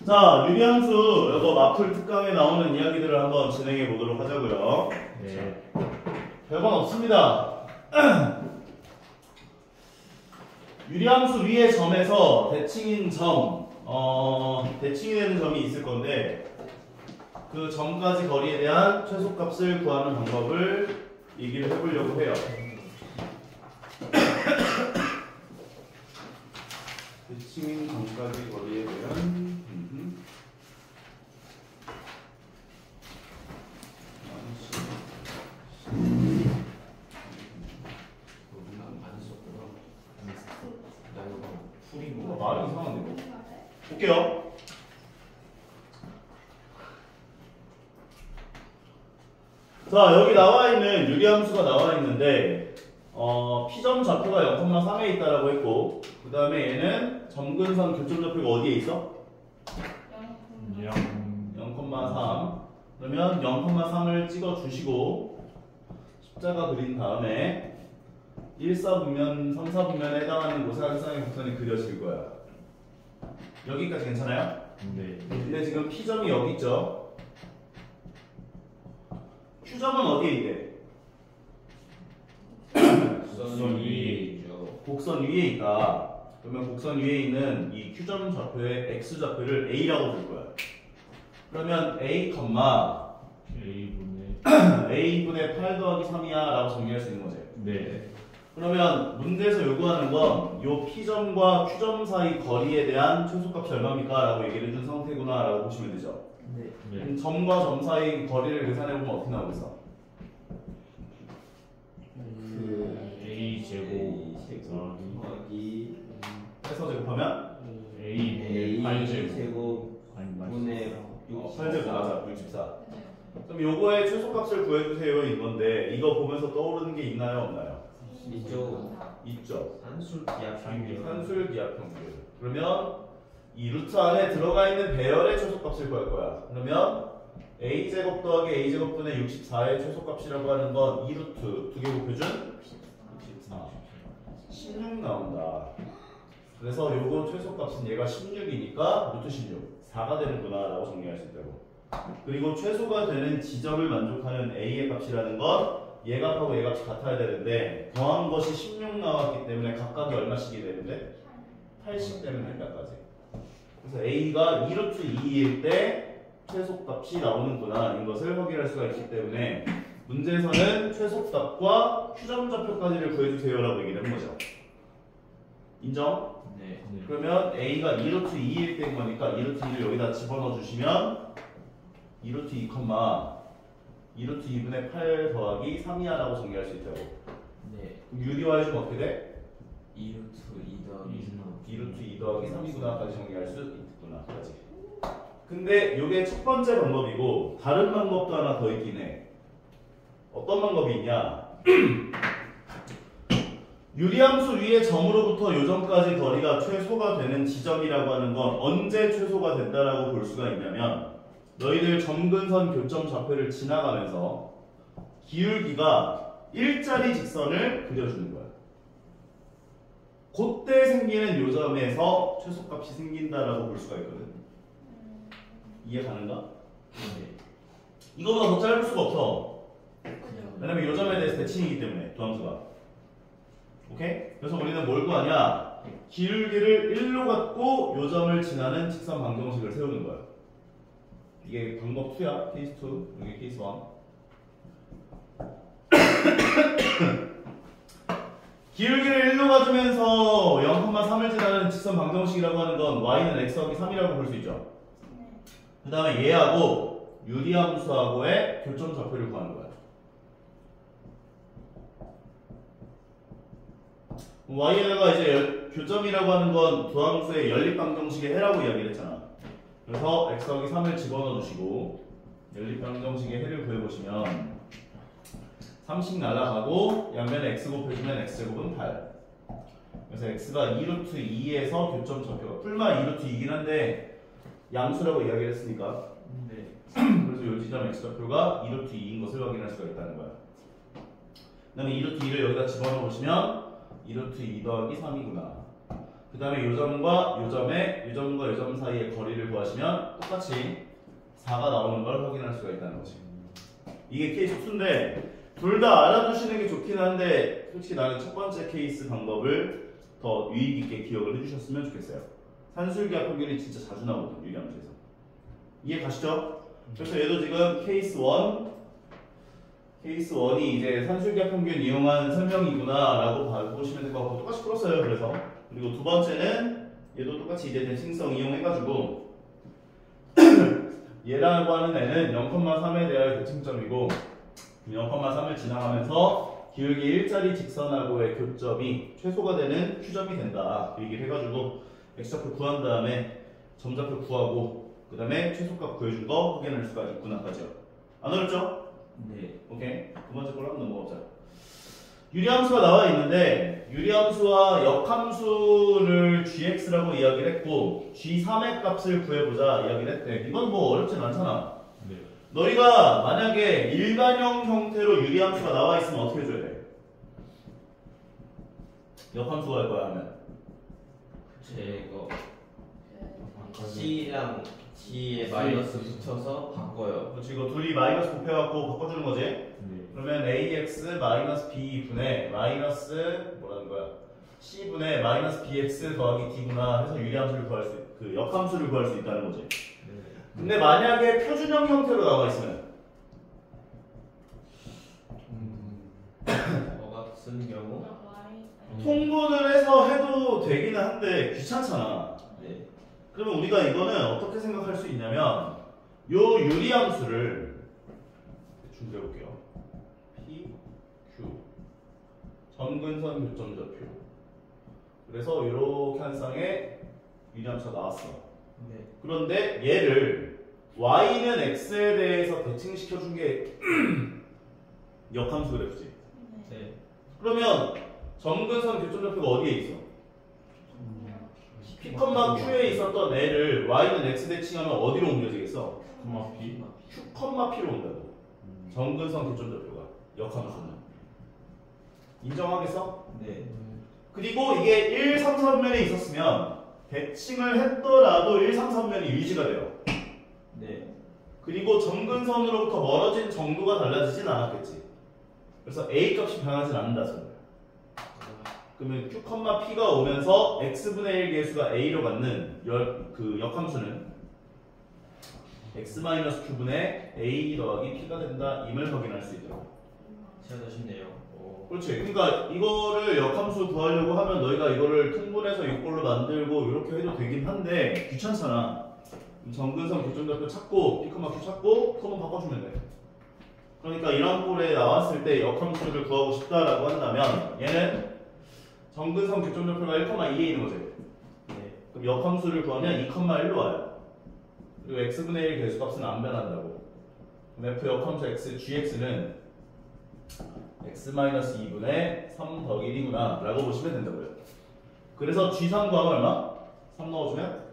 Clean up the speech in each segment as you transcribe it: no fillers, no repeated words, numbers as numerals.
자, 유리함수 이거 마플 특강에 나오는 이야기들을 한번 진행해 보도록 하자고요. 네. 별건 없습니다. 유리함수 위의 점에서 대칭인 점, 대칭이 되는 점이 있을 건데 그 점까지 거리에 대한 최소값을 구하는 방법을 얘기를 해보려고 해요. 대칭인 점까지 거리에 대한 말이 이상한데 이거. 볼게요. 자, 여기 나와 있는 유리함수가 나와 있는데 P점 좌표가 0,3에 있다라고 했고 그 다음에 얘는 점근선 교점 좌표가 어디에 있어? 0,3. 그러면 0,3을 찍어 주시고 십자가 그린 다음에 1사분면, 3사분면에 해당하는 곳에 한 쌍의 곡선이 그려질 거야. 여기까지 괜찮아요? 네. 근데 지금 P점이 여기 있죠? Q점은 어디에 있대? 곡선 위에 있죠. 곡선 위에 있다. 그러면 곡선 위에 있는 이 Q점 좌표의 X좌표를 A라고 볼 거야. 그러면 A, A분의 8 더하기 3이야 라고 정리할 수 있는 거지. 네. 그러면 문제에서 요구하는 건 요 P점과 Q점 사이 거리에 대한 최소값이 얼마입니까? 라고 얘기를 해준 상태구나 라고 보시면 되죠. 네. 그럼 점과 점 사이 거리를 계산해보면 어떻게 나오겠어? A 제곱 더하기 해서 제곱하면? A 8제곱 제곱 분의 8제곱 맞아, 64. 그럼 요거의 최소값을 구해주세요 이건데 이거 보면서 떠오르는 게 있나요 없나요? 있죠. 산술 기압 평균. 산술 기압 평균. 그러면 이 루트 안에 들어가 있는 배열의 최소값을 구할 거야. 그러면 a제곱 더하기 a제곱분의 64의 최소값이라고 하는 건 2루트 두 개 곱해준 64. 16 나온다. 그래서 요거 최소값은 얘가 16이니까 루트 16 4가 되는구나 라고 정리할 수 있다고. 그리고 최소가 되는 지점을 만족하는 a의 값이라는 건 얘 값하고 얘 값이 같아야 되는데 더한 것이 16 나왔기 때문에 각각이 얼마씩이 되는데 80 되면 된다까지. 그래서 a가 2루트 2일 때 최소값이 나오는구나 이것을 확인할 수가 있기 때문에 문제에서는 최소값과 Q점 좌표까지를 구해주세요 라고 얘기를 한 거죠. 인정? 네. 그러면 a가 2루트 2일 때인 거니까 2루트 2를 여기다 집어넣어 주시면 2루트 2, 2루트 2분의 8 더하기 3이야 라고 정리할 수 있다고. 네. 그럼 유리화 해주면 어떻게 돼? 2루트 2 더하기 2루트 2 더하기 3이구나까지 정리할 수 있구나까지. 근데 이게 첫 번째 방법이고 다른 방법도 하나 더 있긴 해. 어떤 방법이 있냐? 유리함수 위의 점으로부터 요점까지 거리가 최소가 되는 지점이라고 하는 건 언제 최소가 된다라고 볼 수가 있냐면 너희들 점근선 교점 좌표를 지나가면서 기울기가 일자리 직선을 그려주는 거야. 그때 생기는 요점에서 최소값이 생긴다라고 볼 수가 있거든. 이해 가는가? 네. 이거보다 더 짧을 수가 없어. 왜냐면 요점에 대해서 대칭이기 때문에 도함수가. 오케이? 그래서 우리는 뭘 구하냐? 기울기를 1로 갖고 요점을 지나는 직선 방정식을 세우는 거야. 이게 방법 2야. 케이스 2. 여기 케이스 1. 기울기를 1로 가주면서 0,3을 지나는 직선 방정식이라고 하는 건 y는 x 더하기 3이라고 볼 수 있죠. 그 다음에 얘하고 유리함수하고의 교점 좌표를 구하는 거야. y에다가 이제 교점이라고 하는 건 도함수의 연립방정식의 해라고 이야기를 했잖아. 그래서 x 더하기 3을 집어넣어 주시고 연립방정식의 해를 구해보시면 3씩 날아가고 양면에 x 곱해주면 x제곱은 8. 그래서 x가 2루트 2에서 교점 좌표가 풀마 2루트 2이긴 한데 양수라고 이야기를 했으니까 네. 그래서 요 지점 x좌표가 2루트 2인 것을 확인할 수가 있다는 거야. 그 다음에 2루트 2를 여기다 집어넣어 보시면 2루트 2 더하기 3이구나. 그 다음에 요 점과 요 점과 요 점 사이의 거리를 구하시면 똑같이 4가 나오는 걸 확인할 수가 있다는 거지. 이게 케이스 2인데 둘 다 알아두시는 게 좋긴 한데 솔직히 나는 첫 번째 케이스 방법을 더 유익 있게 기억을 해주셨으면 좋겠어요. 산술기하 평균이 진짜 자주 나오거든, 유리함수에서. 이해 가시죠? 그래서 얘도 지금 케이스 1이 이제 산술기하 평균 이용한 설명이구나 라고 보시면 될 것 같고 똑같이 풀었어요. 그래서 그리고 두 번째는 얘도 똑같이 이제 대칭성 이용해가지고 얘라고 하는 애는 0,3에 대한 대칭점이고 0,3을 지나가면서 기울기 일자리 직선하고의 교점이 최소가 되는 Q점이 된다. 그 얘기를 해가지고 X좌표 구한 다음에 점좌표 구하고 그 다음에 최소값 구해준 거 확인할 수가 있구나까지요. 안 어렵죠? 네. 오케이. 두 번째 걸로 한번 넘어가자. 유리함수가 나와 있는데 유리함수와 역함수를 gx라고 이야기를 했고 g3의 값을 구해보자 이야기를 했대. 이건 뭐 어렵진 않잖아. 네. 너희가 만약에 일반형 형태로 유리함수가 나와 있으면 어떻게 해줘야 돼? 역함수가 할 거야 하면 제거 C랑 G에 마이너스 붙여서 바꿔요. 그렇지. 이거 둘이 마이너스 곱해갖고 바꿔주는 거지. 네. 그러면 ax 마이너스 b분의 마이너스 뭐라는 거야? c분의 마이너스 bx 더하기 d구나 해서 유리함수를 구할 수, 그 역함수를 구할 수 있다는 거지. 근데 만약에 표준형 형태로 나와 있으면 같은 경우 통분을 해서 해도 되기는 한데 귀찮잖아. 네. 그러면 우리가 이거는 어떻게 생각할 수 있냐면 요 유리함수를 준비해볼게요. P, Q 점근선 교점좌표. 그래서 이렇게 한 쌍의 유리함수가 나왔어. 네. 그런데 얘를 y는 x에 대해서 대칭시켜준 게 역함수 그래프지. 네. 그러면 점근선 교점좌표가 어디에 있어? P, Q에 있었던 애를 y는 x 대칭하면 어디로 옮겨지겠어? 콤마 P. Q, P로 온다고. 점근선 교점좌표가 역함수는. 인정하겠어? 네. 그리고 이게 1, 3, 3면에 있었으면 대칭을 했더라도 1, 3, 3면이 유지가 돼요. 네. 그리고 점근선으로부터 멀어진 정도가 달라지진 않았겠지. 그래서 A 값이 변하진 않는다 소리야. 그러면 Q, P가 오면서 X분의 1 계수가 A로 갖는 그 역함수는 X-Q분의 A 더하기 P가 된다. 임을 확인할 수 있도록. 제가 더 쉽네요. 그렇지. 그러니까 이거를 역함수 구하려고 하면 너희가 이거를 통분해서 이꼴로 만들고 이렇게 해도 되긴 한데 귀찮잖아. 점근선 교점좌표 찾고 P, Q 찾고 그것만 바꿔주면 돼. 그러니까 이런 꼴에 나왔을 때 역함수를 구하고 싶다라고 한다면 얘는 점근선 교점좌표가 1,2에 있는 거지. 네. 그럼 역함수를 구하면 2,1로 와요. 그리고 x분의 1 개수값은 안 변한다고. 그럼 f 역함수 x, gx는 x-2분의 3 더하기 1이구나 라고 보시면 된다고요. 그래서 g3 구하면 얼마? 3 넣어주면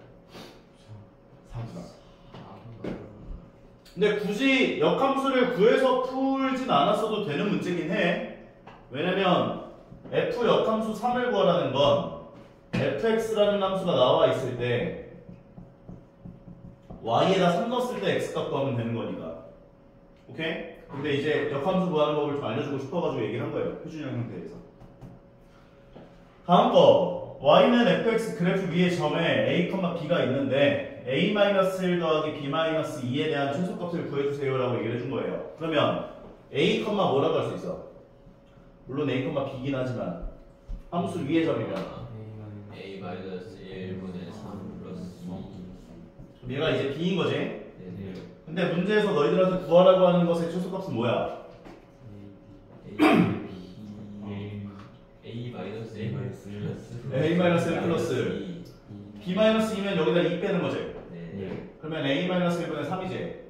4구나. 근데 굳이 역함수를 구해서 풀진 않았어도 되는 문제긴 해. 왜냐면 f 역함수 3을 구하라는 건 fx라는 함수가 나와 있을 때 y에다 3 넣었을 때 x값 구하면 되는 거니까. 오케이? 근데 이제 역함수 구하는 법을 좀 알려주고 싶어가지고 얘기를 한 거예요. 표준형 형태에서. 다음 거. y는 fx 그래프 위에 점에 a, b가 있는데 a-1 더하기 b-2에 대한 최소값을 구해주세요 라고 얘기를 해준 거예요. 그러면 a, 뭐라고 할 수 있어? 물론 a, b이긴 하지만 함수 위에 점이면 A-1분의 3 플러스 2. 얘가 이제 b인 거지? 네. 근데 문제에서 너희들한테 구하라고 하는 것의 최소값은 뭐야? A-1 플러스 B-2면 여기다 2 빼는 거지? 네. 그러면 A-1분의 3이지? 네.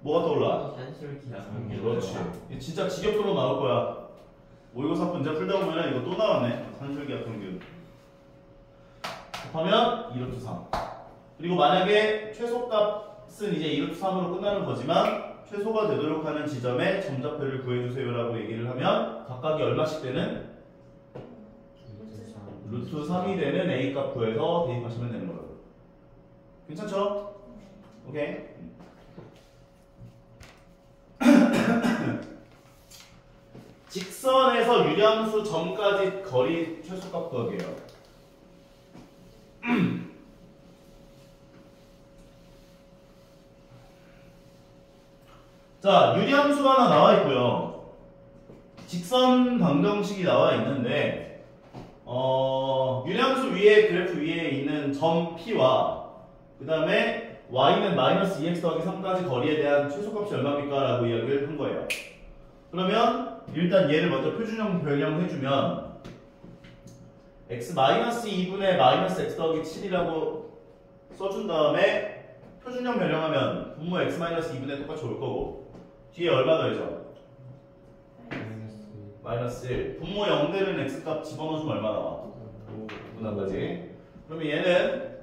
뭐가 떠올라? 산술기하 그렇지. 이게 진짜 지겹도록 나올 거야. 모의고사 문제 풀다 보면 이거 또 나왔네. 산술기하 평균. 곱하면 2루트 3. 그리고 만약에 최소값은 이제 2루트 3으로 끝나는 거지만 최소가 되도록 하는 지점에 점좌표를 구해주세요라고 얘기를 하면 각각이 얼마씩 되는? 루트 3이 되는 A 값 구해서 대입하시면 되는 거라고. 괜찮죠? 오케이. 직선에서 유량수 점까지 거리 최소값 구하기예요. 자, 유리함수가 하나 나와 있고요. 직선 방정식이 나와 있는데, 유리함수 위에 그래프 위에 있는 점 P와 그 다음에 y는 마이너스 2x 더하기 3까지 거리에 대한 최소값이 얼마입니까? 라고 이야기를 한 거예요. 그러면 일단 얘를 먼저 표준형 변형해주면 x 마이너스 2분의 마이너스 x 더하기 7이라고 써준 다음에 표준형 변형하면 분모 x 마이너스 2분의 똑같이 올 거고 뒤에 얼마 더해져? 마이너스 1. 분모 0되는 x값 집어넣어주면 얼마 나와? 5분함까지. 그러면 얘는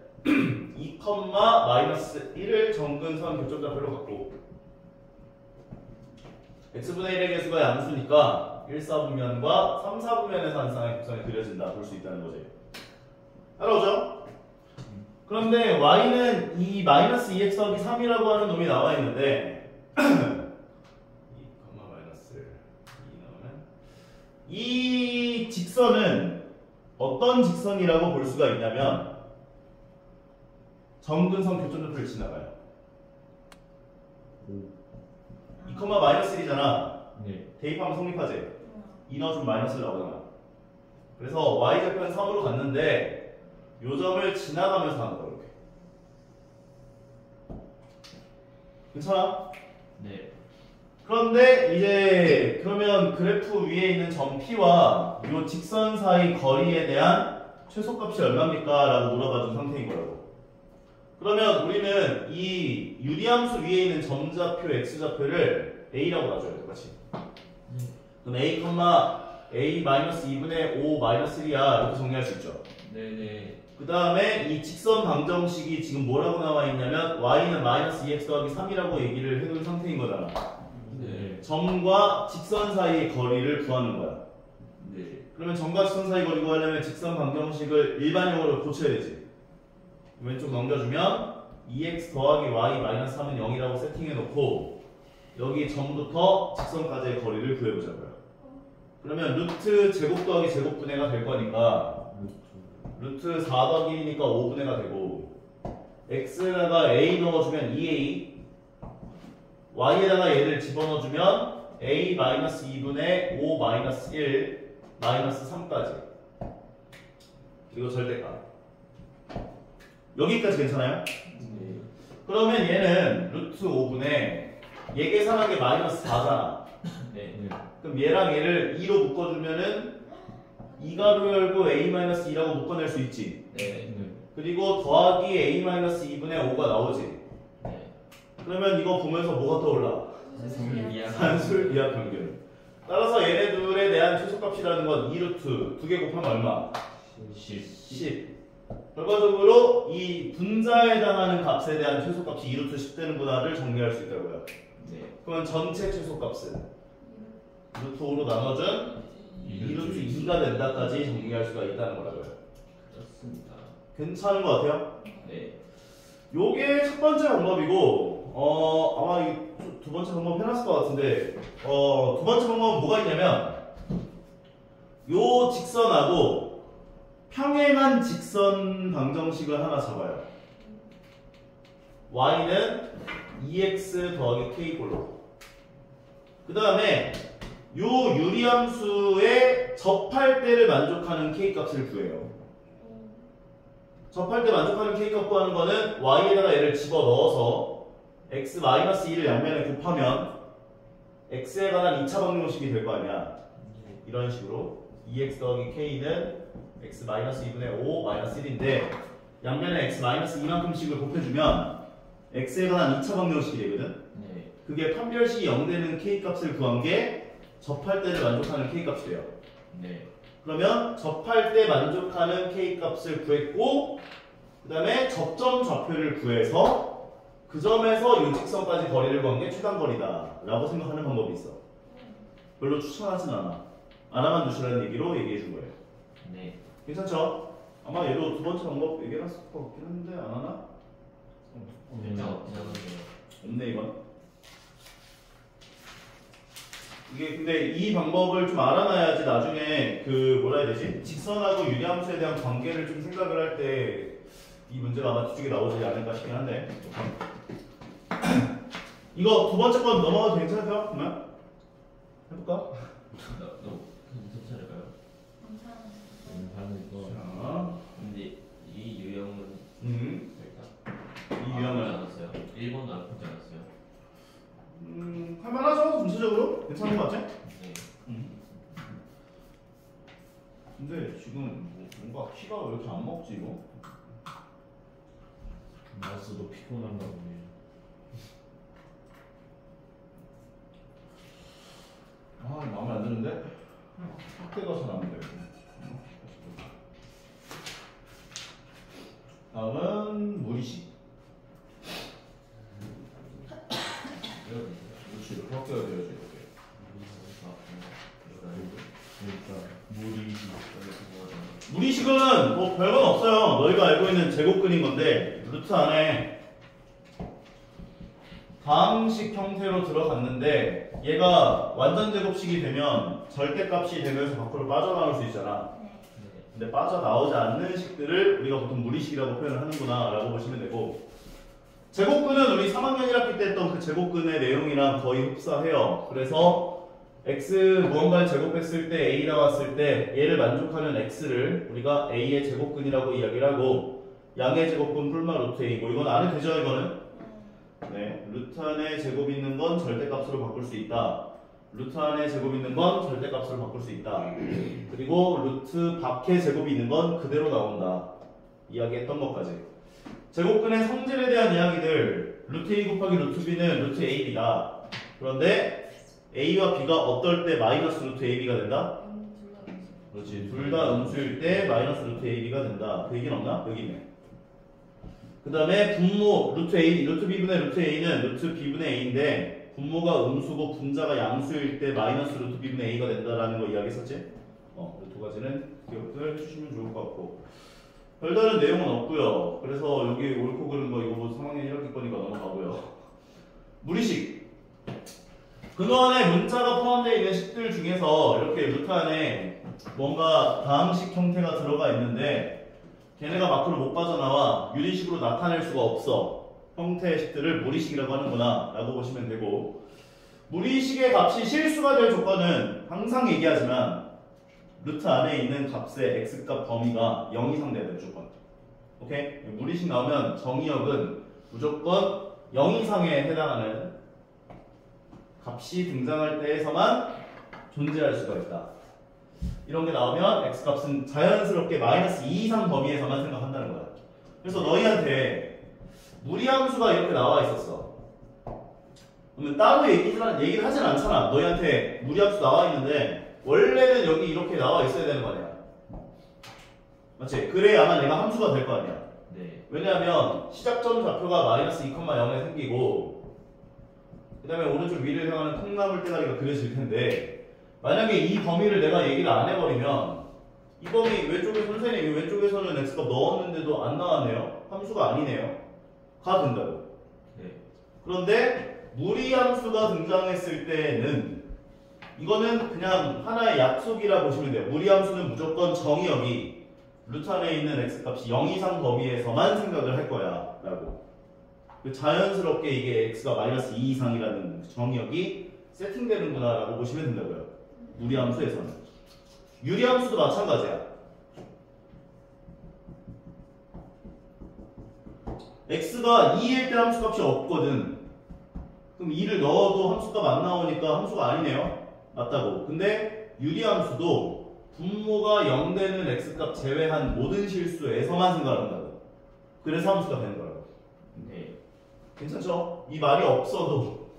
2, 마이너스 1을 정근선 교점좌표로 갖고 x분의 1의 개수가 양수니까 1, 4분면과 3, 4분면에서 한 쌍의 곡선이 그려진다. 볼 수 있다는 거지. 따라오죠? 그런데 y는 이 마이너스 2x 더하기 3이라고 하는 놈이 나와 있는데 2, 마이너스 2 나오면 이 직선은 어떤 직선이라고 볼 수가 있냐면 정근선 교점좌표를 지나가요. 2, 마이너스 1이잖아. 네. 대입하면 성립하지? 2 넣어주면 마이너스 1 나오잖아. 그래서 y좌표는 3으로 갔는데 요 점을 지나가면서 하는 거야. 이렇게. 괜찮아? 네. 그런데 이제 그러면 그래프 위에 있는 점 P와 요 직선 사이 거리에 대한 최소값이 얼마입니까? 라고 물어봐준 상태인 거라고. 그러면 우리는 이 유리함수 위에 있는 점좌표 x좌표를 a라고 놔줘요. 똑같이. 그럼 a, a-2분의 5 마이너스 1이야. 이렇게 정리할 수 있죠. 네네. 그 다음에 이 직선 방정식이 지금 뭐라고 나와 있냐면 y는 마이너스 2x 더하기 3이라고 얘기를 해둔 상태인 거잖아. 네. 점과 직선 사이의 거리를 구하는 거야. 네. 그러면 점과 직선 사이 거리 구하려면 직선 방정식을 일반형으로 고쳐야 되지. 왼쪽 넘겨주면 2x 더하기 y 마이너스 3은 0이라고 세팅해놓고 여기 점부터 직선까지의 거리를 구해보자고요. 그러면 루트 제곱 더하기 제곱분해가 될 거니까 루트 4 더하기 1이니까 5분해가 되고 x에다가 a 넣어주면 2a y에다가 얘를 집어넣어주면 a 마이너스 2분의 5 마이너스 1 마이너스 3까지 그리고 절대값 여기까지 괜찮아요? 네. 그러면 얘는 루트 5분의 얘 계산한 게 마이너스 4잖아. 네. 그럼 얘랑 얘를 2로 묶어주면은 2가로 열고 a-2라고 묶어낼 수 있지. 네. 그리고 더하기 a-2분의 5가 나오지. 네. 그러면 이거 보면서 뭐가 떠올라? 산술 이하 평균. 따라서 얘네들에 대한 최소값이라는 건 2루트 2개 곱하면 얼마? 10. 결과적으로 이 분자에 해당하는 값에 대한 최소값이 2루트 10 되는구나를 정리할 수 있다고요. 네. 그러면 전체 최소값은 루트 5로 나눠준 2루트 2가 된다까지 정리할 수가 있다는 거라고요. 그렇습니다. 괜찮은 것 같아요? 네. 요게 첫 번째 방법이고 아마 이 두 번째 방법 해놨을 것 같은데 두 번째 방법은 뭐가 있냐면 요 직선하고 평행한 직선 방정식을 하나 잡아요. y는 2x 더하기 k 꼴로 그 다음에 요 유리함수의 접할 때를 만족하는 k 값을 구해요. 접할 때 만족하는 k 값 구하는 거는 y에다가 얘를 집어넣어서 x-1을 양면에 곱하면 x에 관한 2차 방정식이 될 거 아니야. 이런 식으로 2x 더하기 k는 x-2분의 5 마이너스 1인데 양면에 x-2만큼씩을 곱해주면 x에 관한 2차 방정식이 되거든. 네. 그게 판별식이 0되는 k 값을 구한 게 접할 때를 만족하는 k 값이 돼요. 네. 그러면 접할 때 만족하는 k 값을 구했고 그 다음에 접점 좌표를 구해서 그 점에서 요 직선까지 거리를 구한 게 최단거리다 라고 생각하는 방법이 있어. 별로 추천하진 않아. 알아만 두시라는 얘기로 얘기해 준 거예요. 네. 괜찮죠? 아마 얘도 두 번째 방법 얘기해놨을 것 같긴 한데 안 하나? 일단 없긴 하는데요. 없네 이건. 이게 근데 이 방법을 좀 알아놔야지 나중에 그 뭐라 해야 되지? 직선하고 유리함수에 대한 관계를 좀 생각을 할 때 이 문제가 아마 뒤쪽에 나오지 않을까 싶긴 한데 이거 두 번째 건 넘어가도 괜찮을까요? 그러면? 해볼까? 너무 괜찮지 않을까요? 자, 근데 이 유형은 일단 이 유형은 않았어요. 1번도 안 풀지 않았어요. 할만하죠? 전체적으로? 괜찮은 것 같지? 네. 근데 지금 뭔가 키가 왜 이렇게 안 먹지 이거? 마우스도 피곤한가 보네요. 아 마음에 안 드는데? 확대가 잘 안 돼. 다음은 무리식. 그렇지 이렇게 확대가 되어야지 이렇게. 그러니까 물이 무리식은 뭐 별건 없어요. 너희가 알고 있는 제곱근인 건데 루트 안에 다항식 형태로 들어갔는데 얘가 완전 제곱식이 되면 절대값이 되면서 밖으로 빠져나올 수 있잖아. 근데 빠져나오지 않는 식들을 우리가 보통 무리식이라고 표현을 하는구나 라고 보시면 되고, 제곱근은 우리 3학년 1학기 때 했던 그 제곱근의 내용이랑 거의 흡사해요. 그래서 x 무언가를 제곱했을 때 a 나왔을 때 얘를 만족하는 x를 우리가 a의 제곱근이라고 이야기를 하고, 양의 제곱근 뿔마 루트 a고, 이건 안에 되죠 이거는? 네, 루트 안에 제곱 있는 건 절대값으로 바꿀 수 있다. 루트 안에 제곱 있는 건 절대값으로 바꿀 수 있다. 그리고 루트 밖에 제곱이 있는 건 그대로 나온다. 이야기했던 것까지. 제곱근의 성질에 대한 이야기들, 루트 a 곱하기 루트 b는 루트 ab다. 그런데 a와 b가 어떨 때 마이너스 루트 ab가 된다? 그렇지. 둘 다 음수일 때 마이너스 루트 ab가 된다. 그 얘기는 없나? 여기 있네. 그 다음에 분모 루트 a, 루트 b분의 루트 a는 루트 b분의 a인데 분모가 음수고 분자가 양수일 때 마이너스 루트 b분의 a가 된다라는 거 이야기했었지? 이 두 가지는 기억을 해주시면 좋을 것 같고, 별다른 내용은 없고요. 그래서 여기 옳고 그른 거 이거 뭐 3학년 1학기 거니까 넘어가고요. 무리식. 근호 안에 문자가 포함되어 있는 식들 중에서 이렇게 루트 안에 뭔가 다항식 형태가 들어가 있는데 걔네가 밖으로 못 빠져나와 유리식으로 나타낼 수가 없어. 형태의 식들을 무리식이라고 하는구나 라고 보시면 되고, 무리식의 값이 실수가 될 조건은 항상 얘기하지만 루트 안에 있는 값의 x값 범위가 0 이상 돼야 될 조건. 오케이? 무리식 나오면 정의역은 무조건 0 이상에 해당하는 값이 등장할 때에서만 존재할 수가 있다. 이런 게 나오면 x값은 자연스럽게 마이너스 2 이상 범위에서만 생각한다는 거야. 그래서 너희한테 무리함수가 이렇게 나와 있었어. 그러면 따로 얘기를 하진 않잖아. 너희한테 무리함수 나와 있는데 원래는 여기 이렇게 나와 있어야 되는 거 아니야. 맞지? 그래야만 얘가 함수가 될 거 아니야. 네. 왜냐하면 시작점 좌표가 마이너스 2,0에 생기고 그 다음에 오른쪽 위를 향하는 콩나물 대가리가 그려질 텐데, 만약에 이 범위를 내가 얘기를 안 해버리면 이 범위 왼쪽에 선생님이 왼쪽에서는 x값 넣었는데도 안 나왔네요. 함수가 아니네요. 가 된다고. 네. 그런데 무리함수가 등장했을 때는 이거는 그냥 하나의 약속이라 보시면 돼요. 무리함수는 무조건 정의역이 루트 안에 있는 x값이 0 이상 범위에서만 생각을 할 거야 라고. 자연스럽게 이게 x가 마이너스 2 이상이라는 정의역이 세팅되는구나 라고 보시면 된다고요. 무리함수에서는. 유리함수도 마찬가지야. x가 2일 때 함수값이 없거든. 그럼 2를 넣어도 함수값 안 나오니까 함수가 아니네요. 맞다고. 근데 유리함수도 분모가 0 되는 x값 제외한 모든 실수에서만 생각을 한다고. 그래서 함수가 되는 거라고. 네. 괜찮죠? 이 말이 없어도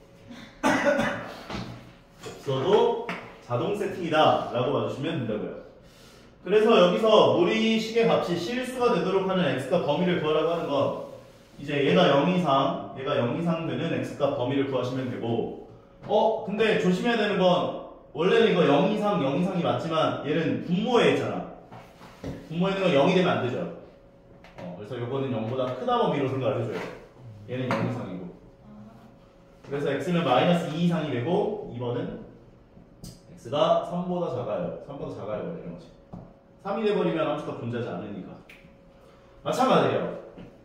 자동 세팅이다 라고 봐주시면 된다고요. 그래서 여기서 무리식의 값이 실수가 되도록 하는 x값 범위를 구하라고 하는 건, 이제 얘가 0 이상 되는 x값 범위를 구하시면 되고, 근데 조심해야 되는 건 원래는 이거 0 이상이 맞지만 얘는 분모에 있잖아. 분모에 있는 건 0이 되면 안 되죠. 그래서 요거는 0보다 크다 범위로 생각을 해줘요. 얘는 0 이상이고. 그래서 x는 마이너스 2 이상이 되고 2번은 x가 3보다 작아요. 3보다 작아요. 이런 거지. 3이 돼버리면 함수가 존재하지 않으니까. 마찬가지예요.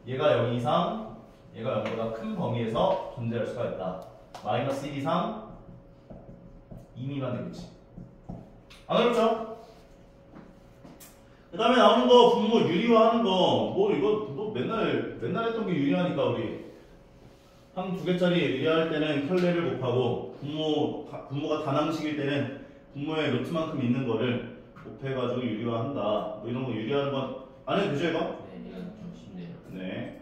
얘가 0 이상, 얘가 0보다 큰 범위에서 존재할 수가 있다. 마이너스 1 이상 2 미만 되겠지. 안 어렵죠? 그 다음에 나오는 거 분모 유리화하는 거 뭐 이거 뭐 맨날 했던 게 유리하니까 우리 한 2개짜리 유리할 때는 켤레를 곱하고 분모가 단항식일 때는 분모의 루트만큼 있는 거를 곱해가지고 유리화한다. 뭐 이런 거 유리하는 건 안 해도 되죠 이거? 네, 이건 좀 쉽네요. 네.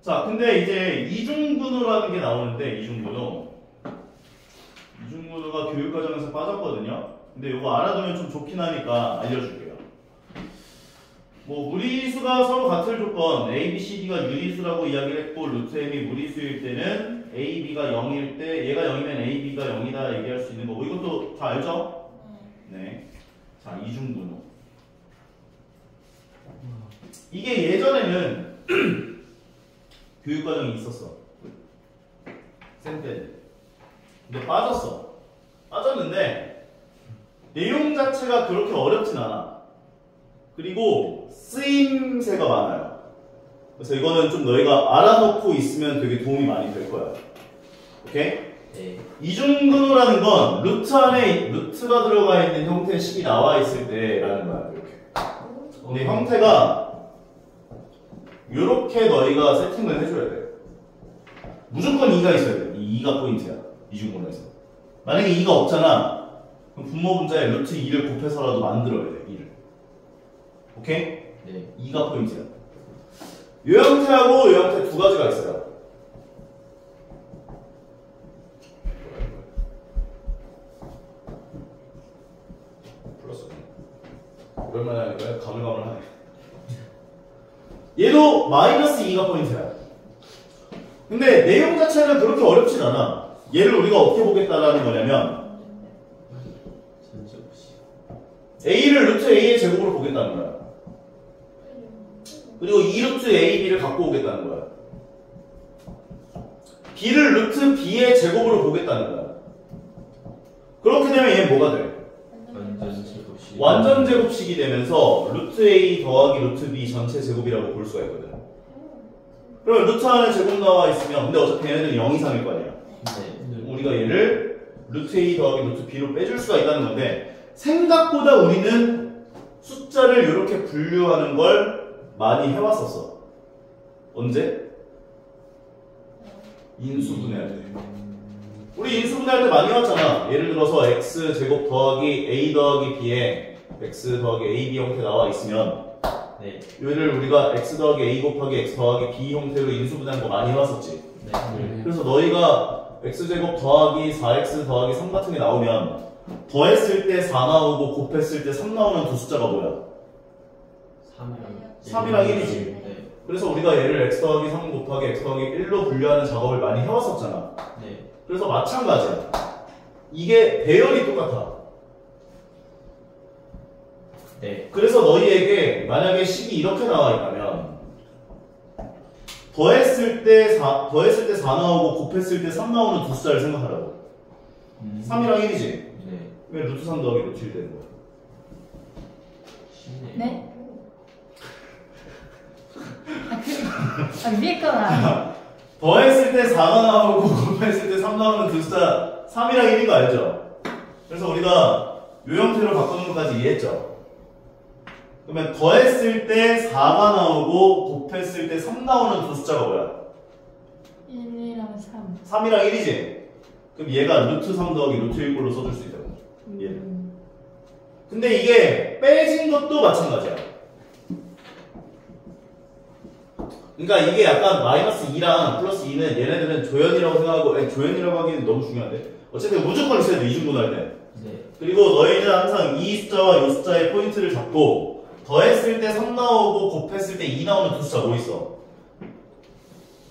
자, 근데 이제 이중분호라는 게 나오는데 이중분호가 교육과정에서 빠졌거든요. 근데 이거 알아두면 좀 좋긴 하니까 알려줄게요. 뭐 무리수가 서로 같을 조건 A, B, C, D가 유리수라고 이야기를 했고 루트 m이 무리수일 때는 A, B가 0일 때 얘가 0이면 A, B가 0이다 얘기할 수 있는 거고 이것도 다 알죠? 네. 자, 이중분호. 이게 예전에는 교육과정이 있었어. 쌤 때는. 근데 빠졌는데 내용 자체가 그렇게 어렵진 않아. 그리고 쓰임새가 많아요. 그래서 이거는 좀 너희가 알아놓고 있으면 되게 도움이 많이 될 거야. 오케이? 네. 이중분호라는 건 루트 안에 루트가 들어가 있는 형태의 식이 나와 있을 때라는 거야. 이렇게. 근데 형태가 이렇게 너희가 세팅을 해줘야 돼. 무조건 2가 있어야 돼. 이 2가 포인트야. 이중분호에서. 만약에 2가 없잖아. 그럼 분모 분자에 루트 2를 곱해서라도 만들어야 돼. 2를. 오케이? 네. 2가 포인트야. 이 형태하고 이 형태 두 가지가 있어요. 플러스. 오랜만에 하니까 가물가물하네. 얘도 마이너스 2가 포인트야. 근데 내용 자체는 그렇게 어렵진 않아. 얘를 우리가 어떻게 보겠다라는 거냐면 A를 루트 A의 제곱으로 보겠다는 거야. 그리고 2루트 AB를 갖고 오겠다는 거야. B를 루트 B의 제곱으로 보겠다는 거야. 그렇게 되면 얘는 뭐가 돼? 완전 제곱식. 완전 제곱식이 되면서 루트 A 더하기 루트 B 전체 제곱이라고 볼 수가 있거든. 그러면 루트 안에 제곱 나와 있으면 근데 어차피 얘네들은 0 이상일 거 아니야. 네. 우리가 얘를 루트 A 더하기 루트 B로 빼줄 수가 있다는 건데 생각보다 우리는 숫자를 이렇게 분류하는 걸 많이 해왔었어. 언제? 인수분해할 때. 우리 인수분해할 때 많이 해왔잖아. 예를 들어서 x제곱 더하기 a 더하기 b에 x 더하기 ab 형태 나와 있으면 네. 얘를 우리가 x 더하기 a 곱하기 x 더하기 b 형태로 인수분해하는 거 많이 해왔었지. 네. 그래서 너희가 x제곱 더하기 4x 더하기 3 같은 게 나오면 더했을 때 4 나오고 곱했을 때 3 나오는 두 숫자가 뭐야? 3이랑 1이지. 네. 그래서 우리가 얘를 x 더하기 3 곱하기 x 더하기 1로 분류하는 작업을 많이 해왔었잖아. 네. 그래서 마찬가지야. 이게 배열이 똑같아. 네. 그래서 너희에게 만약에 식이 이렇게 나와 있다면 더했을 때 4 나오고 곱했을 때 3 나오는 두 숫자를 생각하라고. 3이랑 1이지. 네. 왜 루트 3 더하기 루트 1 되는 거야? 쉽네요. 네? 위에 거나. 더했을 때 4가 나오고 곱했을 때 3 나오는 두 숫자 3이랑 1인 거 알죠? 그래서 우리가 요 형태로 바꾸는 것까지 이해했죠? 그러면 더했을 때 4가 나오고 곱했을 때 3 나오는 두 숫자가 뭐야? 1이랑 3. 3이랑 1이지? 그럼 얘가 루트 3 더하기 루트 1꼴로 써줄 수 있다고. 얘를. 근데 이게 빼진 것도 마찬가지야. 그러니까 이게 약간 마이너스 2랑 플러스 2는 얘네들은 조연이라고 생각하고, 아니, 조연이라고 하기는 너무 중요한데 어쨌든 무조건 있어야 돼. 이중분할 때. 네. 그리고 너희는 항상 이 숫자와 이 숫자의 포인트를 잡고 더했을 때 3 나오고 곱했을 때 2 나오는 두 숫자 뭐 있어?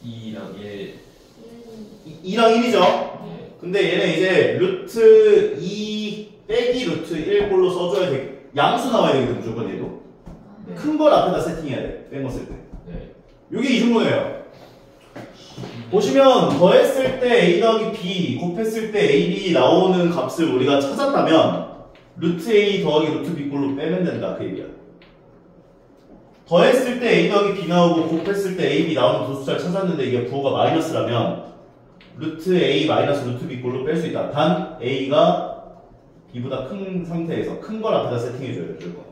2랑 1. 2랑 1이죠? 네. 근데 얘는 이제 루트 2 빼기 루트 1 꼴로 써줘야 돼. 양수 나와야 되거든 무조건 얘도. 네. 큰 걸 앞에다 세팅해야 돼. 뺀 거 쓸 때. 네. 이게 이중분해예요. 보시면 더했을 때 a 더하기 b 곱했을 때 ab 나오는 값을 우리가 찾았다면 루트 a 더하기 루트 b 꼴로 빼면 된다 그 얘기야. 더했을 때 a 더하기 b 나오고 곱했을 때 ab 나오는 두 숫자를 찾았는데 이게 부호가 마이너스라면 루트 a 마이너스 루트 b 꼴로 뺄 수 있다. 단 a가 b보다 큰 상태에서 큰 걸 앞에다 세팅해줘야 돼. 무조건.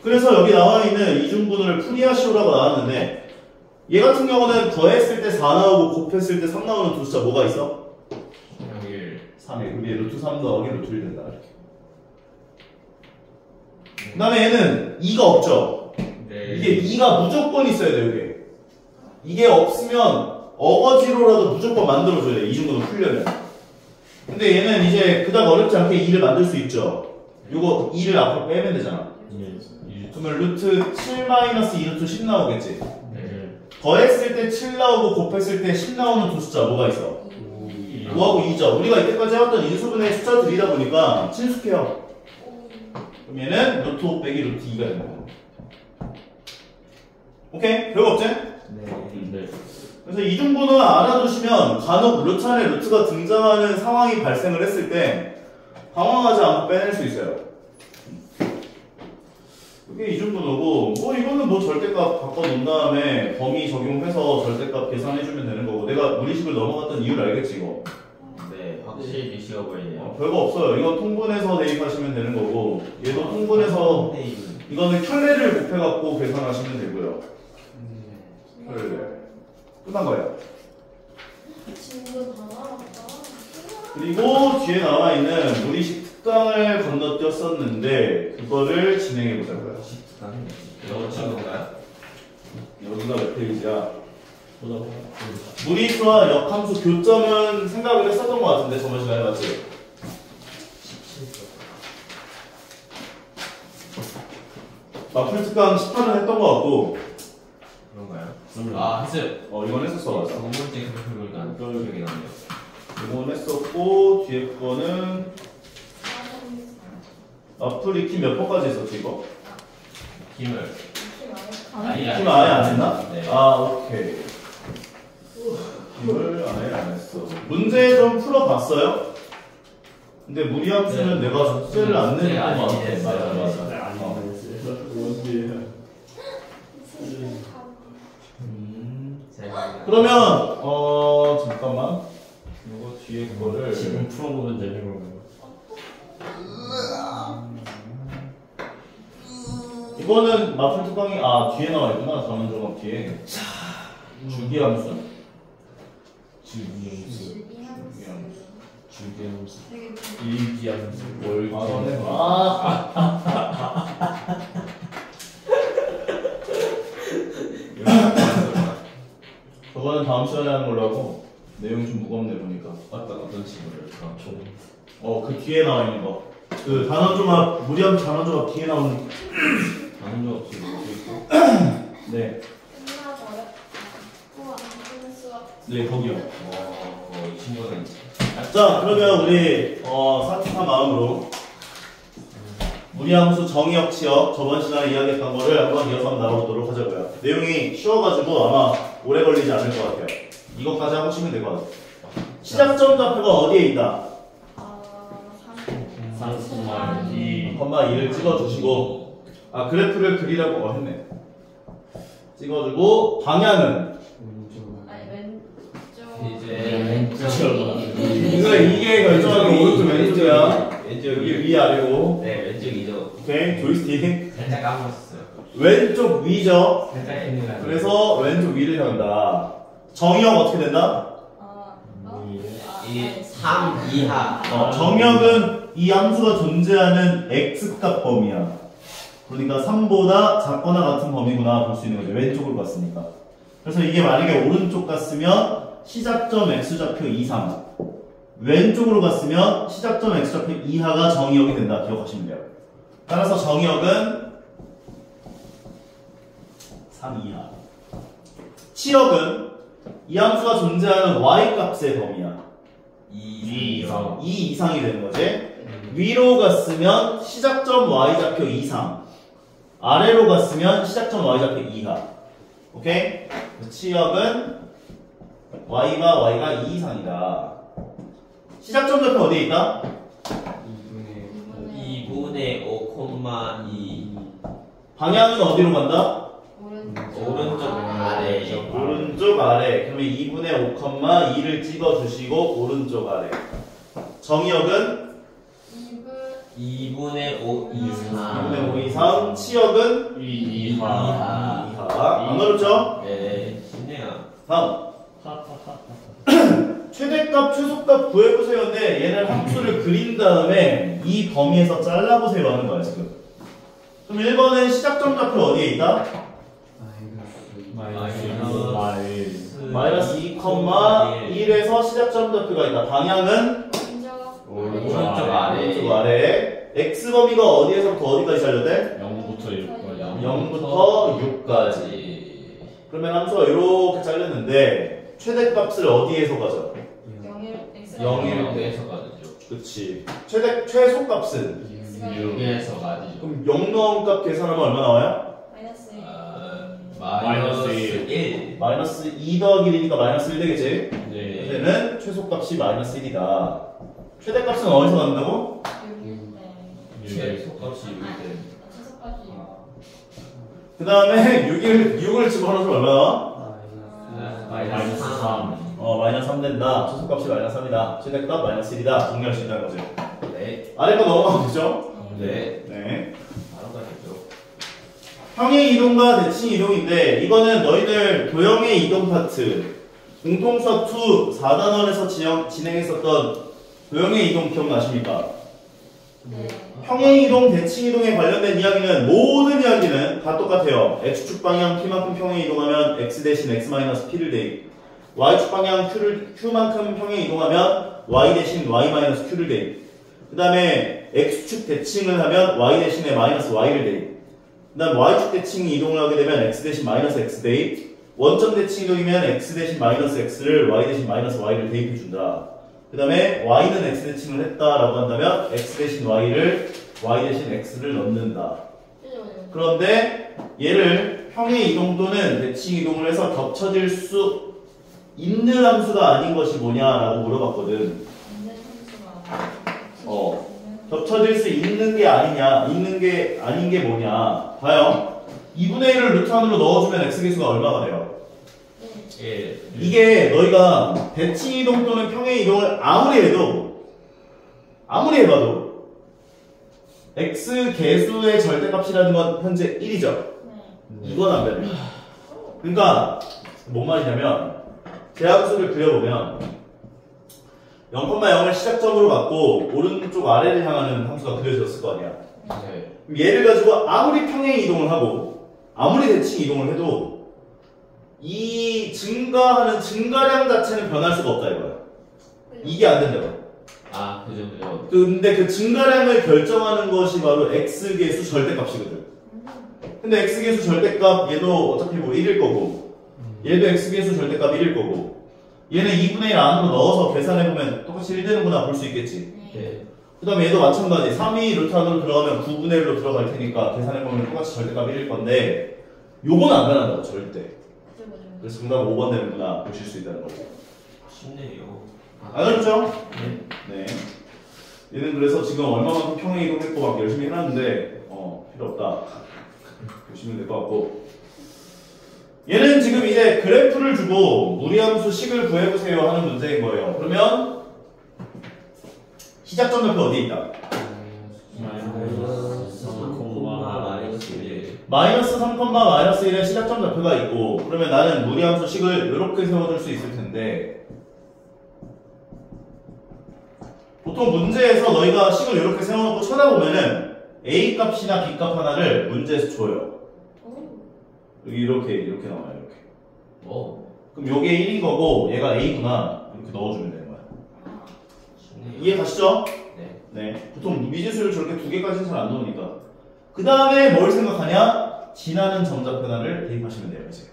그래서 여기 나와 있는 이중분을 풀이하시오라고 나왔는데 얘 같은 경우는 더했을 때 4 나오고 곱했을 때 3 나오는 두 숫자 뭐가 있어? 3일. 그게 루트 3 더하기 루트 1 된다. 이렇게. 그 다음에 얘는 2가 없죠? 네. 이게 2가 무조건 있어야 돼, 여기. 이게 없으면 어거지로라도 무조건 만들어줘야 돼, 이중분을 풀려면. 근데 얘는 이제 그닥 어렵지 않게 2를 만들 수 있죠? 요거 2를 앞으로 빼면 되잖아. 그러면 루트 7 마이너스 2 루트 10 나오겠지? 네. 더했을 때 7 나오고 곱했을 때 10 나오는 두 숫자 뭐가 있어? 5하고 2죠. 우리가 이때까지 해왔던 인수분해 숫자들이다 보니까 친숙해요. 그럼 얘는 루트 5 빼기 루트 2가 되는 거야. 오케이? 별거 없지? 네. 그래서 이중분을 알아두시면 간혹 루트 안에 루트가 등장하는 상황이 발생을 했을 때 당황하지 않고 빼낼 수 있어요. 그게 이중분호고 뭐 이거는 뭐 절대값 바꿔놓은 다음에 범위 적용해서 절대값 계산해주면 되는 거고 내가 무리식을 넘어갔던 이유를 알겠지 이거? 네. 확실히 미시가 보이네요. 별거 없어요. 이거 통분해서 대입하시면 되는 거고 얘도 통분해서 이거는 켤레를 곱해갖고 계산하시면 되고요. 켤레 끝난 거예요. 친구 다 나왔다. 그리고 뒤에 나와 있는 무리식 특강을 건너뛰었었는데 그거를 진행해 보자고요. 이거 친구인가요? 여기가 몇 페이지야? 무리수와 역함수 교점은 생각을 했었던 것 같은데 저번 시간에 맞지? 마플 특강 18은 했던 것 같고 그런가요? 아, 했어요. 이건 했었어 맞아. 두 번째 기억이 나네요. 이건 했었고 뒤에 거는 마플 익힘 몇 번까지 했었지 이거? 힘을. 아니, 익힘 아예 안 했나? 네. 아 오케이. 익힘을 아예 안 했어. 문제 좀 풀어봤어요? 근데 무리함수는 네. 내가 숙제를 안 내는 것 같아. 네, 맞아. 그러면 잠깐만 이거 뒤에 거를 지금 풀어보면 되는 건가요? 이거는 마플 특강이 뒤에 나와 있구나. 전원조각 뒤에 주기함수 주기함수 되게 일기함수 월기함수 저거는 다음 시간에 하는 걸로 하고 내용이 좀 무겁네 보니까. 어떤 친구를? 그 뒤에 나와 있는 거. 그 단원조각 무리함수 단원조각 뒤에 나오는. 아무도 없이 있고. 네. 끝나서 어렵다. 우와, 무슨 수업. 네 거기요. 이 친구는 자 그러면 우리 산뜻한 마음으로 무리함수 정의역 치역 저번 시간에 이야기했던 거를 한번 이어서 한번 나눠보도록 하자고요. 내용이 쉬워가지고 아마 오래 걸리지 않을 것 같아요. 이것까지 하고 치면 될 것 같아요. 시작점 좌표가 어디에 있다? 상수말 2 콤마 2를 찍어주시고 그래프를 그리라고 했네. 찍어주고 방향은 아니, 왼쪽. 이제 이게 결정하는 오른쪽 왼쪽이야. 왼쪽이 여기 위 아래고. 네, 왼쪽이죠. 오케이 조이스틱 살짝 까먹었어요. 왼쪽 위죠. 살짝 있는 거. 그래서 왼쪽 위를 향한다. 정의역 어떻게 된다? 이 3 이하. 정역은 이 함수가 존재하는 x값 범위야. 그러니까 3보다 작거나 같은 범위구나 볼 수 있는 거죠. 왼쪽으로 갔으니까. 그래서 이게 만약에 오른쪽 갔으면 시작점 x좌표 이상, 왼쪽으로 갔으면 시작점 x좌표 이하가 정의역이 된다. 기억하시면 돼요. 따라서 정의역은 3 이하. 치역은 이 함수가 존재하는 y값의 범위야. 2 이상. 2 이상이 되는 거지. 위로 갔으면 시작점 y좌표 이상, 아래로 갔으면 시작점 y좌표 이하. 오케이? 치역은 y가 2 이상이다. 시작점 좌표 어디에 있다? 2분의 5,2 방향은 어디로 간다? 오른쪽 아래. 오른쪽 아래. 그러면 2분의 5,2를 찍어주시고 오른쪽 아래. 정의역은 2분의 5 이상. 2분의 5 이상. 치역은 2 이하. 이하. 안 어렵죠? 네, 쉽네요. 다음. 최대값, 최소값 구해보세요인데 얘는 함수를 그린 다음에 이 범위에서 잘라보세요 하는 거야 지금. 그럼 1번은 시작점 좌표 어디에 있다? 마이너스 2,1에서 시작점 좌표가 있다. 방향은 오른쪽 아래. 오른쪽 아래. x범위가 어디에서부터 어디까지 잘려대? 0부터 6까지 0부터 6까지. 그러면 함수가 이렇게 잘렸는데 최대값을 어디에서 가져? 0에서 가죠. 그치. 최소값은? 6에서 가죠. 그럼 0 넣은 값 계산하면 얼마 나와요? 마이너스 1. 마이너스 2 더하기 1이니까 마이너스 1 되겠지? 네. 그때는 최소값이 마이너스 1이다. 최대값은 어디서 간다고? 최소값이 6이 그 다음에 6을 집어넣어서 얼마 나와? 마이너스 3. 마이너스 3 된다. 최소값이 마이너스 3이다. 최대값 마이너스 1이다. 정리할 수 있다는 거죠. 네. 아래거 넘어가면 되죠? 네. 네. 바로 가겠죠. 평행 이동과 대칭 이동인데 이거는 너희들 도형의 이동 파트 공통수학 2 4단원에서 진행했었던 도형의 이동 기억나십니까? 평행 이동, 대칭 이동에 관련된 이야기는 모든 이야기는 다 똑같아요. x축 방향 p만큼 평행 이동하면 x 대신 x 마이너스 p를 대입. y축 방향 q만큼 평행 이동하면 y 대신 y 마이너스 q를 대입. 그 다음에 x축 대칭을 하면 y 대신에 마이너스 y를 대입. 그 다음 y축 대칭 이동을 하게 되면 x 대신 마이너스 x 대입. 원점 대칭 이동이면 x 대신 마이너스 x를 y 대신 마이너스 y를 대입해준다. 그 다음에 y는 x 대칭을 했다라고 한다면 x 대신 y를 y 대신 x를 넣는다. 그런데 얘를 평행 이동 또는 대칭 이동을 해서 겹쳐질 수 있는 함수가 아닌 것이 뭐냐라고 물어봤거든. 겹쳐질 수 있는 게 아니냐, 있는 게 아닌 게 뭐냐. 봐요. 2분의 1을 루트 안으로 넣어주면 x계수가 얼마가 돼요? 1. 이게 너희가 대칭 이동 또는 평행 이동을 아무리 해봐도 x 계수의 절대값이라는 건 현재 1이죠. 이건 안 변해. 그러니까 뭔 말이냐면 제함수를 그려보면 0,0을 시작점으로 갖고 오른쪽 아래를 향하는 함수가 그려졌을 거 아니야. 네. 그럼 얘를 가지고 아무리 평행 이동을 하고 아무리 대칭 이동을 해도 이 증가하는 증가량 자체는 변할 수가 없다 이거야. 이게 안 된다고. 아, 그죠. 근데 그 증가량을 결정하는 것이 바로 x계수 절대값이거든. 근데 x계수 절대값 얘도 어차피 뭐 1일 거고 얘도 x계수 절대값 1일 거고 얘는 2분의 1 안으로 넣어서 계산해보면 똑같이 1 되는구나 볼 수 있겠지. 네. 그 다음에 얘도 마찬가지 3이 루트 안으로 들어가면 9분의 1로 들어갈 테니까 계산해보면 똑같이 절대값 1일 건데 요건 안 변한다고 절대. 그래서 정답 5번 되는구나 보실 수 있다는 거죠. 쉽네요. 안 어렵죠? 네. 얘는 그래서 지금 얼마만큼 평행 이동했고 막 열심히 해놨는데 필요 없다. 보시면 될 것 같고 얘는 지금 이제 그래프를 주고 무리함수 식을 구해보세요 하는 문제인 거예요. 그러면 시작점 좌표 어디에 있다? 마이너스 3, 마이너스 1의 시작점 좌표가 있고 그러면 나는 무리함수 식을 이렇게 세워줄 수 있을 텐데 보통 문제에서 너희가 식을 이렇게 세워놓고 쳐다보면은 A 값이나 B 값 하나를 문제에서 줘요. 여기 이렇게 나와요. 이렇게. 그럼 요게 1인 거고 얘가 A구나 이렇게 넣어주면 되는 거야. 이해 가시죠? 네. 네. 보통 미지수를 저렇게 두 개까지는 잘 안 넣으니까. 그 다음에 뭘 생각하냐? 지나는 점좌표 하나를 대입하시면 돼요. 이제.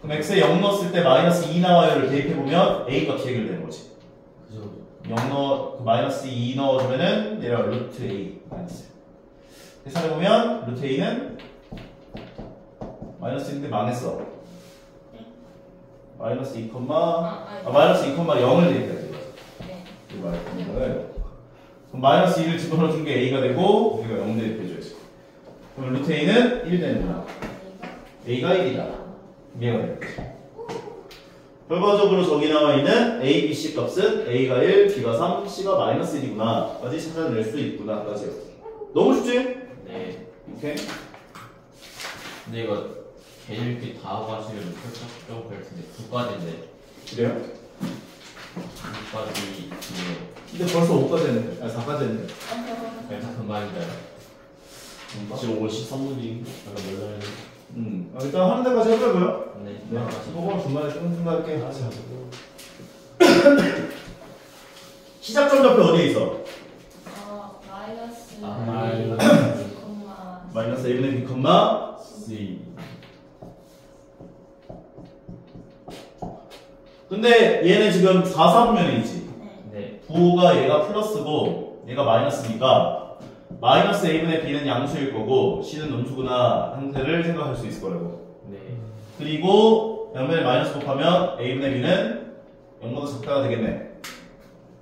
그럼 x에 0 넣었을 때 마이너스 2 나와요를 대입해보면 A 값이 해결되는 거지. 0 마이너스 2 넣어주면은 얘가 루트 A 마이너스. 계산해보면 루트 A는 마이너스 1인데 망했어. 네. 마이너스 2, 아니. 마이너스 2,0을 대입해야지. 네. 이 말을. 그럼 마이너스 2를 집어넣어준 게 a가 되고 우리가 0 대입해줘야지. 그럼 루트 a는 1 되는 거야. a가 1이다. 이해가 되겠지. 결과적으로 저기 나와 있는 a, b, c 값은 a가 1, b가 3, c가 마이너스 1이구나 까지 찾아낼 수 있구나 까지요. 너무 쉽지? 네. 오케이. 근데 이거 개인기 다 하고 하시면 좀 그럴 텐데 9까지인데 그래요? 9까지 근데 벌써 5까지 했는데. 아 4까지 했는데. 다 금방인가요? 지금 5 13문이 약간 놀라요. 일단 하는 데까지 해보고요. 네. 네. 그거 중간에 뚱뚱하게 하자. 시작점 좌표 어디에 있어? 마이너스 마이너스 1분의 b 콤마 C. 근데 얘는 지금 4, 4분면에 있지. 네. 부호가 얘가 플러스고 얘가 마이너스니까 마이너스 a분의 b는 양수일 거고 c는 음수구나 형태를 생각할 수 있을 거라고. 네. 그리고 양면에 마이너스 곱하면 a분의 b는 0보다 작다가 되겠네.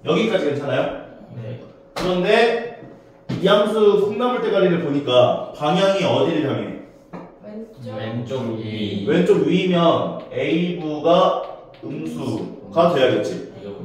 여기까지 괜찮아요? 네. 그런데 이 함수 콩나물 대가리를 보니까 방향이 어디를 향해? 왼쪽 위. 왼쪽 위면 a부가 음수가 돼야겠지. 그죠.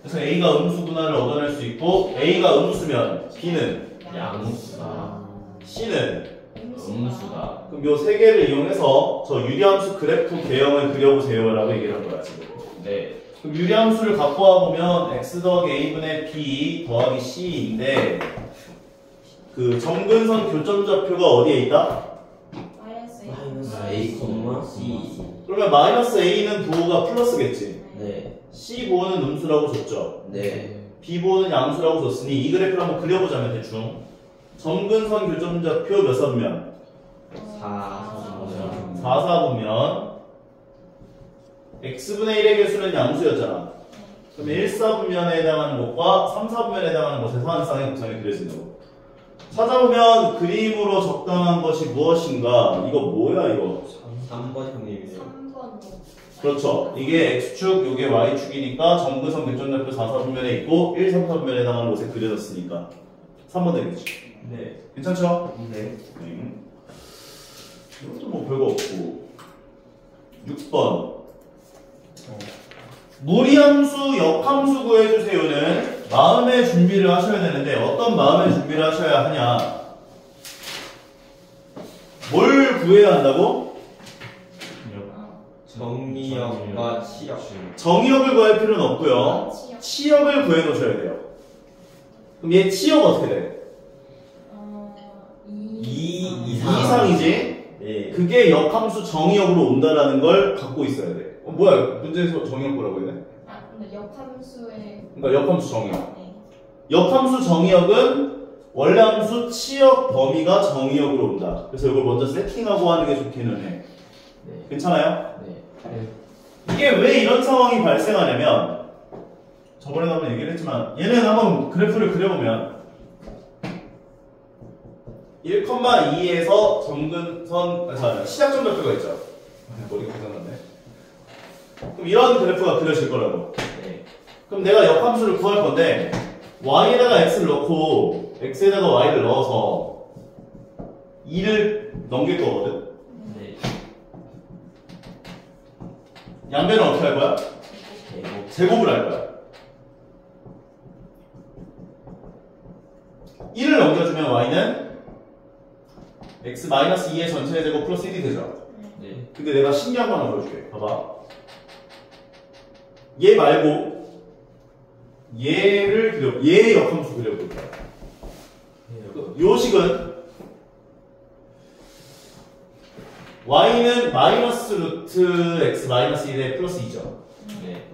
그래서 a가 음수구나를 얻어낼 수 있고 a가 음수면 b는 양수다. c는 음수다. 그럼 요 세 개를 이용해서 저 유리함수 그래프 개형을 그려보세요라고 얘기를 한 거야 지금. 네. 그럼 유리함수를 갖고 와보면 x 더하기 a분의 b 더하기 c인데 그 점근선 교점좌표가 어디에 있다? 마이너스 A, C. 그러면 마이너스 a는 부호가 플러스겠지. 네. c 부호는 음수라고 줬죠. 네. b 부호는 양수라고 줬으니 이 그래프를 한번 그려보자면 대충 점근선 교점좌표 몇 선면? 4. 4, 4분면 x분의 1의 개수는 양수였잖아. 그러면 1, 4분면에 해당하는 것과 3, 4분면에 해당하는 것에서 한 쌍의 곡선이 그려진다고. 찾아보면 그림으로 적당한 것이 무엇인가? 이거 뭐야 이거? 3번 형님이네요. 3번 그렇죠. 이게 x축, 이게 y축이니까 점근선 교점좌표 4, 4분면에 있고 1, 3, 4분면에 해당하는 곳에 그려졌으니까 3번 되겠지. 네. 괜찮죠? 네. 이것도 뭐 별거 없고 6번 무리함수, 역함수 구해주세요는 마음의 준비를 하셔야 되는데 어떤 마음의 준비를 하셔야 하냐? 뭘 구해야 한다고? 정리역과 치역. 정의역을 구할 필요는 없고요. 치역을 구해 놓으셔야 돼요. 그럼 얘 치역 어떻게 돼? 2 2 이상이지? 네. 그게 역함수 정의역으로 온다라는 걸 갖고 있어야 돼. 뭐야? 문제에서 정의역 보라고 했네? 근데 역함수의 그러니까 역함수 정의역. 네. 역함수 정의역은 원래 함수 치역 범위가 정의역으로 온다. 그래서 이걸 먼저 세팅하고 하는 게 좋기는 해. 네. 괜찮아요? 네. 이게 왜 이런 상황이 발생하냐면 저번에도 한번 얘기를 했지만 얘는 한번 그래프를 그려보면 1,2에서 점근선 시작점 좌표가 있죠. 머리가 고장났네. 그럼 이런 그래프가 그려질 거라고. 네. 그럼 내가 역함수를 구할 건데 y에다가 x를 넣고 x에다가 y를 넣어서 2를 넘길 거거든. 네. 양변은 어떻게 할 거야? 제곱. 제곱을 할 거야. 1을 넘겨주면 y는 x-2의 전체 제곱 플러스 1이 되죠. 네. 근데 내가 신기한 거 하나 보여줄게. 봐봐. 얘 말고 얘를 얘의 역함수 그려볼 거야. 요 식은 y는 마이너스 루트 x 마이너스 1의 플러스 2죠. 네.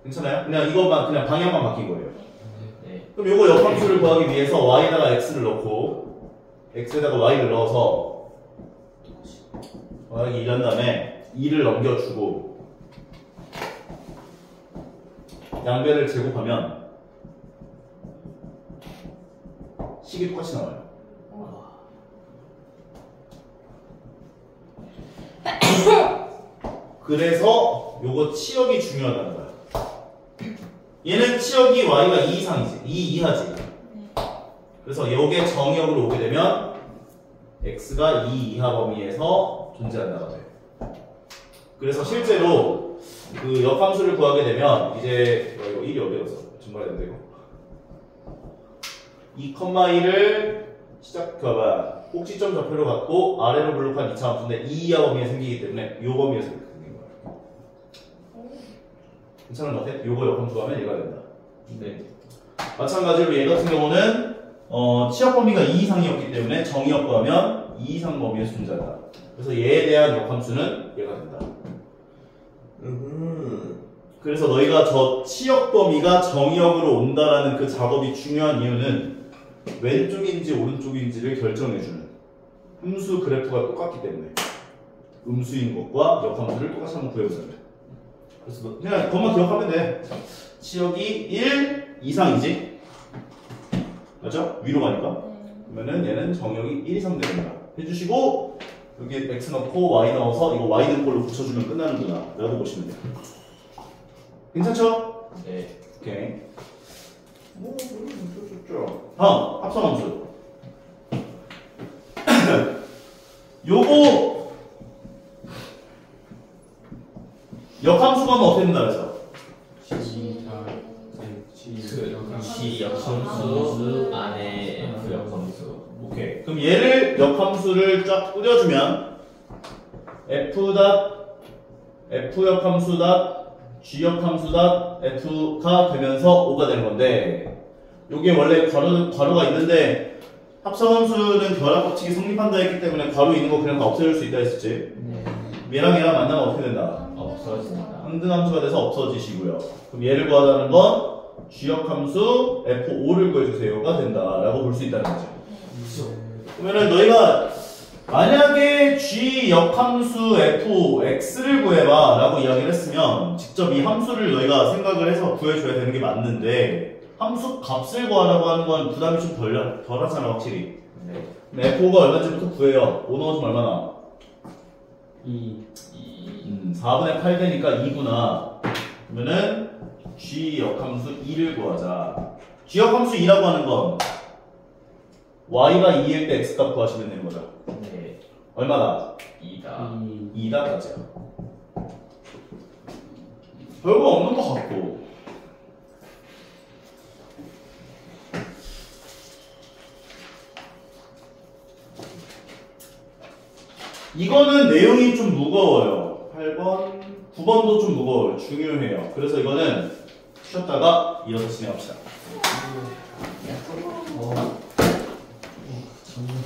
괜찮아요? 그냥 이것만 그냥 방향만 바뀐 거예요. 네. 그럼 요거 역함수를 구하기 위해서 y에다가 x를 넣고 x에다가 y를 넣어서 더하기 1한 다음에 2를 넘겨주고 양변을 제곱하면 식이 똑같이 나와요. 그래서 요거 치역이 중요하다는 거야. 얘는 치역이 y가 2 이상이지. 2 이하지. 그래서 요게 정역으로 오게 되면 x가 2 이하 범위에서 존재한다가 돼. 그래서 실제로 그 역함수를 구하게 되면 이제 이거 1이 어디 갔어? 증발해야 되는데 이거 2,1을 시작해봐. 꼭지점 좌표를 갖고 아래로 블록한 2차 함수인데 2 이하 범위에 생기기 때문에 요 범위에서 이렇게 생긴 거야. 괜찮은 것 같아? 요거 역함수 구하면 얘가 된다. 네. 마찬가지로 얘 같은 경우는 치역 범위가 2 이상이었기 때문에 정의역 구하면 2 이상 범위에서 존재한다. 그래서 얘에 대한 역함수는 얘가 된다. 그래서 너희가 저 치역 범위가 정의역으로 온다라는 그 작업이 중요한 이유는 왼쪽인지 오른쪽인지를 결정해주는 함수 그래프가 똑같기 때문에 음수인 것과 역함수를 똑같이 한번 구해보자면 그래서 그냥 그것만 기억하면 돼. 치역이 1 이상이지? 맞죠? 위로 가니까. 그러면은 얘는 정역이 1 이상 되는 거야. 해주시고 여기 x 넣고 y 넣어서 이거 y 는 꼴로 붙여주면 끝나는구나 라고 보시면 돼요. 괜찮죠? 네. 오케이. 뭐 좋죠. 다음 합성함수. 요거 역함수가 하면 어떻게 된다 그래서? G 역함수 안에 F 역함수. 오케이. 그럼 얘를 역함수를 쫙 뿌려주면 F 역함수 G 역함수 F가 되면서 5가 되는 건데 요게 원래 괄호가 있는데 합성함수는 결합법칙이 성립한다 했기 때문에 괄호 있는 거 그냥 다 없애줄 수 있다 했었지. 얘랑 얘랑 만나면 어떻게 된다? 없어진다. 항등함수가 돼서 없어지시고요. 그럼 얘를 구하자는 건 G역함수 F5를 구해주세요가 된다라고 볼 수 있다는 거죠. 그러면은 너희가 만약에 G역함수 Fx를 구해봐 라고 이야기를 했으면 직접 이 함수를 너희가 생각을 해서 구해줘야 되는 게 맞는데 함수 값을 구하라고 하는 건 부담이 좀 덜하잖아 확실히. 네. F5가 얼마인지부터 구해요. 5 넣어주면 얼마나? 4분의 8 되니까 2구나. 그러면은 G 역함수 2를 구하자. G 역함수 2라고 하는 건 Y가 2일 때 X값 구하시면 되는 거죠. 네. 얼마다? 2다. 2다까지야. 별거 없는 것 같고. 이거는 내용이 좀 무거워요. 8번, 9번도 좀 무거워요. 중요해요. 그래서 이거는 쉬었다가 이어서 진행합시다.